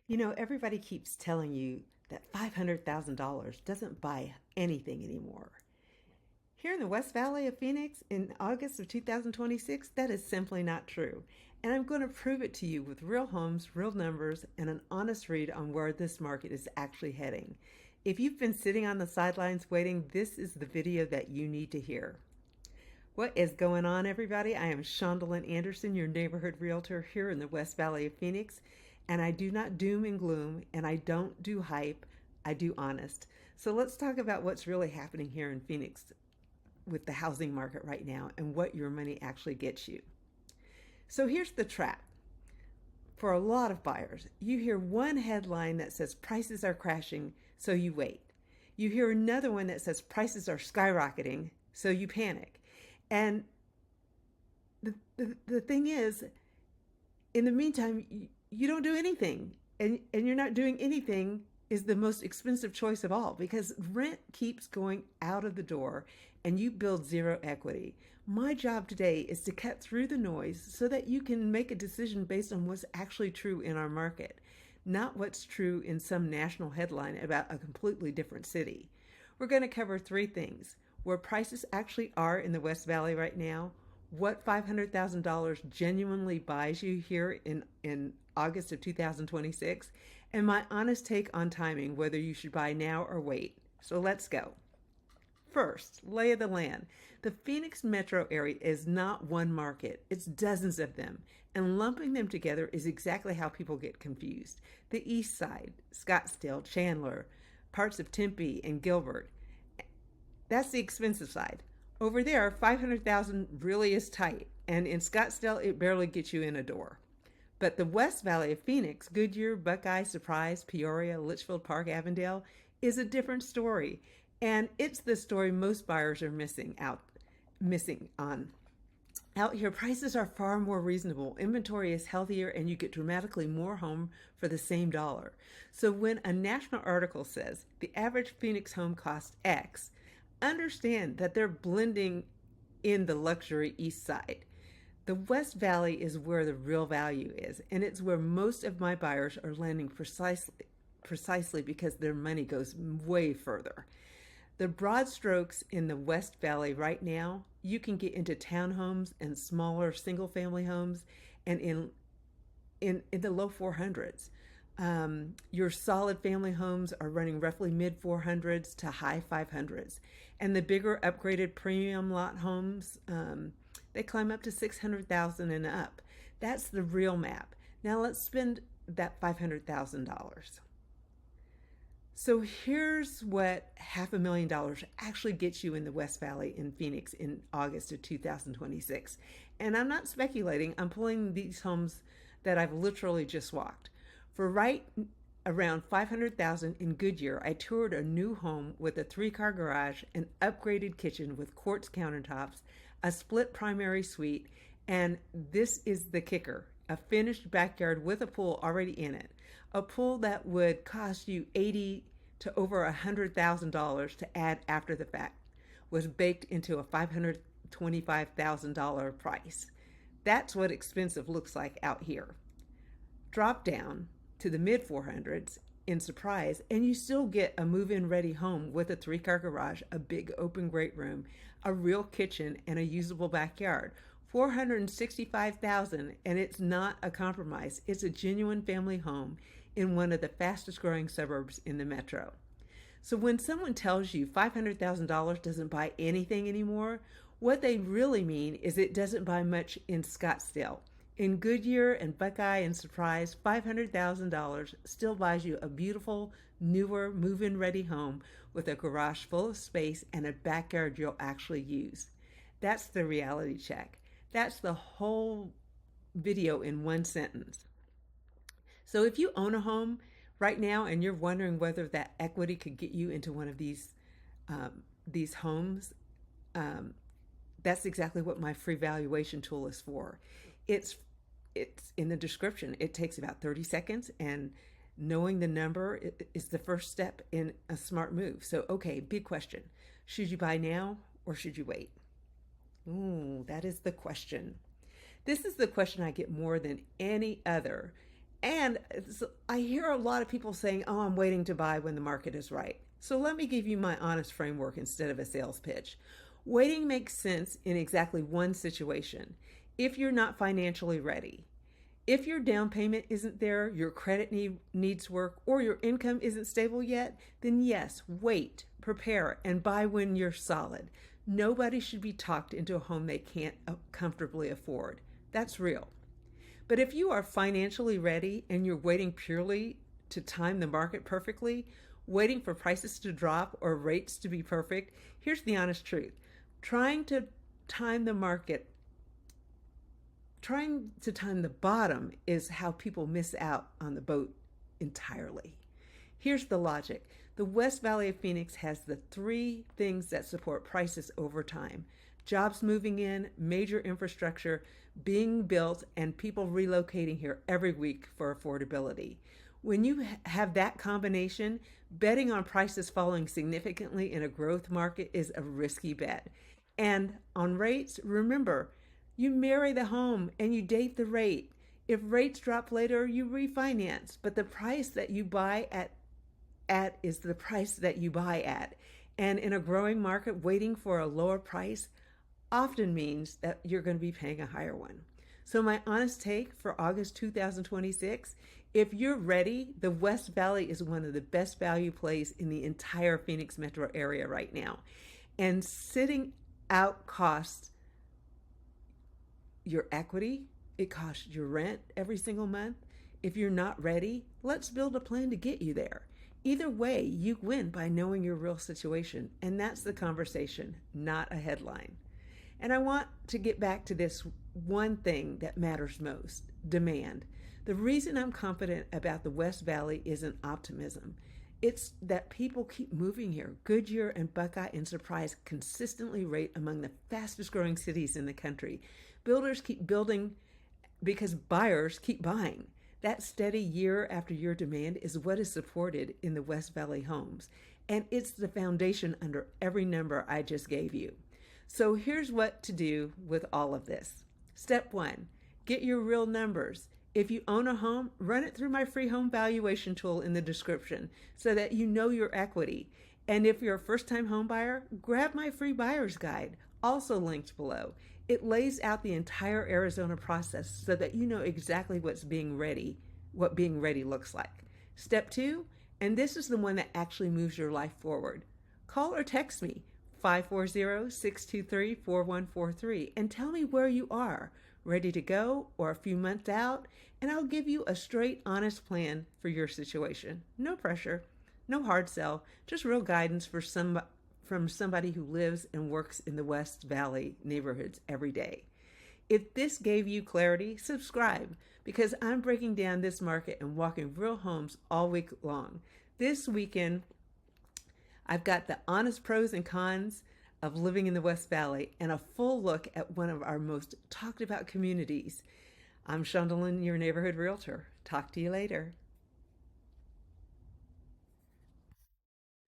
You know, everybody keeps telling you that $500,000 doesn't buy anything anymore. Here in the West Valley of Phoenix in August of 2026, that is simply not true. And I'm going to prove it to you with real homes, real numbers, and an honest read on where this market is actually heading. If you've been sitting on the sidelines waiting, this is the video that you need to hear. What is going on, everybody? I am Shandelin Anderson, your neighborhood realtor here in the West Valley of Phoenix, and I do not doom and gloom, and I don't do hype, I do honest. So let's talk about what's really happening here in Phoenix with the housing market right now and what your money actually gets you. So here's the trap. For a lot of buyers, you hear one headline that says prices are crashing, so you wait. You hear another one that says prices are skyrocketing, so you panic. And the thing is, in the meantime, you don't do anything. And you're not doing anything is the most expensive choice of all because rent keeps going out of the door and you build zero equity. My job today is to cut through the noise so that you can make a decision based on what's actually true in our market, not what's true in some national headline about a completely different city. We're going to cover three things: where prices actually are in the West Valley right now, what $500,000 genuinely buys you here in August of 2026, and my honest take on timing, whether you should buy now or wait. So let's go. First, lay of the land. The Phoenix metro area is not one market, it's dozens of them, and lumping them together is exactly how people get confused. The east side, Scottsdale, Chandler, parts of Tempe, and Gilbert. That's the expensive side. Over there, 500,000 really is tight, and in Scottsdale, it barely gets you in a door. But the West Valley of Phoenix, Goodyear, Buckeye, Surprise, Peoria, Litchfield Park, Avondale, is a different story, and it's the story most buyers are missing on. Out here, prices are far more reasonable. Inventory is healthier, and you get dramatically more home for the same dollar. So when a national article says the average Phoenix home costs X, understand that they're blending in the luxury east side. The West Valley is where the real value is, and it's where most of my buyers are landing precisely because their money goes way further. The broad strokes in the West Valley right now, you can get into townhomes and smaller single-family homes, and in the low 400s. Your solid family homes are running roughly mid 400s to high 500s. And the bigger upgraded premium lot homes, they climb up to 600,000 and up. That's the real map. Now let's spend that $500,000. So here's what $500,000 actually gets you in the West Valley in Phoenix in August of 2026. And I'm not speculating, I'm pulling these homes that I've literally just walked. For right around $500,000 in Goodyear, I toured a new home with a 3-car garage, an upgraded kitchen with quartz countertops, a split primary suite, and this is the kicker: a finished backyard with a pool already in it. A pool that would cost you $80,000 to over $100,000 to add after the fact was baked into a $525,000 price. That's what expensive looks like out here. Drop down to the mid 400s in Surprise, and you still get a move-in ready home with a 3-car garage, a big open great room, a real kitchen, and a usable backyard. $465,000, and it's not a compromise. It's a genuine family home in one of the fastest growing suburbs in the metro. So when someone tells you $500,000 doesn't buy anything anymore, what they really mean is it doesn't buy much in Scottsdale. In Goodyear and Buckeye and Surprise, $500,000 still buys you a beautiful, newer, move-in ready home with a garage full of space and a backyard you'll actually use. That's the reality check. That's the whole video in one sentence. So if you own a home right now and you're wondering whether that equity could get you into one of these homes, that's exactly what my free valuation tool is for. It's in the description. It takes about 30 seconds, and knowing the number is the first step in a smart move. So, okay, big question. Should you buy now or should you wait? Ooh, that is the question. This is the question I get more than any other. And I hear a lot of people saying, oh, I'm waiting to buy when the market is right. So let me give you my honest framework instead of a sales pitch. Waiting makes sense in exactly one situation: if you're not financially ready. If your down payment isn't there, your credit needs work, or your income isn't stable yet, then yes, wait, prepare, and buy when you're solid. Nobody should be talked into a home they can't comfortably afford. That's real. But if you are financially ready and you're waiting purely to time the market perfectly, waiting for prices to drop or rates to be perfect, here's the honest truth. Trying to time the market, trying to time the bottom is how people miss out on the boat entirely. Here's the logic. The West Valley of Phoenix has the three things that support prices over time: jobs moving in, major infrastructure being built, and people relocating here every week for affordability. When you have that combination, betting on prices falling significantly in a growth market is a risky bet. And on rates, remember, you marry the home and you date the rate. If rates drop later, you refinance, but the price that you buy at is the price that you buy at. And in a growing market, waiting for a lower price often means that you're going to be paying a higher one. So my honest take for August 2026, if you're ready, the West Valley is one of the best value plays in the entire Phoenix metro area right now. And sitting out costs your equity, it costs your rent every single month. If you're not ready, let's build a plan to get you there. Either way, you win by knowing your real situation, and that's the conversation, not a headline. And I want to get back to this one thing that matters most: demand. The reason I'm confident about the West Valley isn't optimism. It's that people keep moving here. Goodyear and Buckeye and Surprise consistently rate among the fastest growing cities in the country. Builders keep building because buyers keep buying. That steady year after year demand is what is supported in the West Valley homes. And it's the foundation under every number I just gave you. So here's what to do with all of this. Step 1, get your real numbers. If you own a home, run it through my free home valuation tool in the description so that you know your equity. And if you're a first-time home buyer, grab my free buyer's guide, also linked below. It lays out the entire Arizona process so that you know exactly what being ready looks like. Step 2, and this is the one that actually moves your life forward. Call or text me, 540-623-4143, and tell me where you are, ready to go or a few months out, and I'll give you a straight, honest plan for your situation. No pressure, no hard sell, just real guidance from somebody who lives and works in the West Valley neighborhoods every day. If this gave you clarity, subscribe, because I'm breaking down this market and walking real homes all week long. This weekend, I've got the honest pros and cons of living in the West Valley and a full look at one of our most talked about communities. I'm Shandelin, your neighborhood realtor. Talk to you later.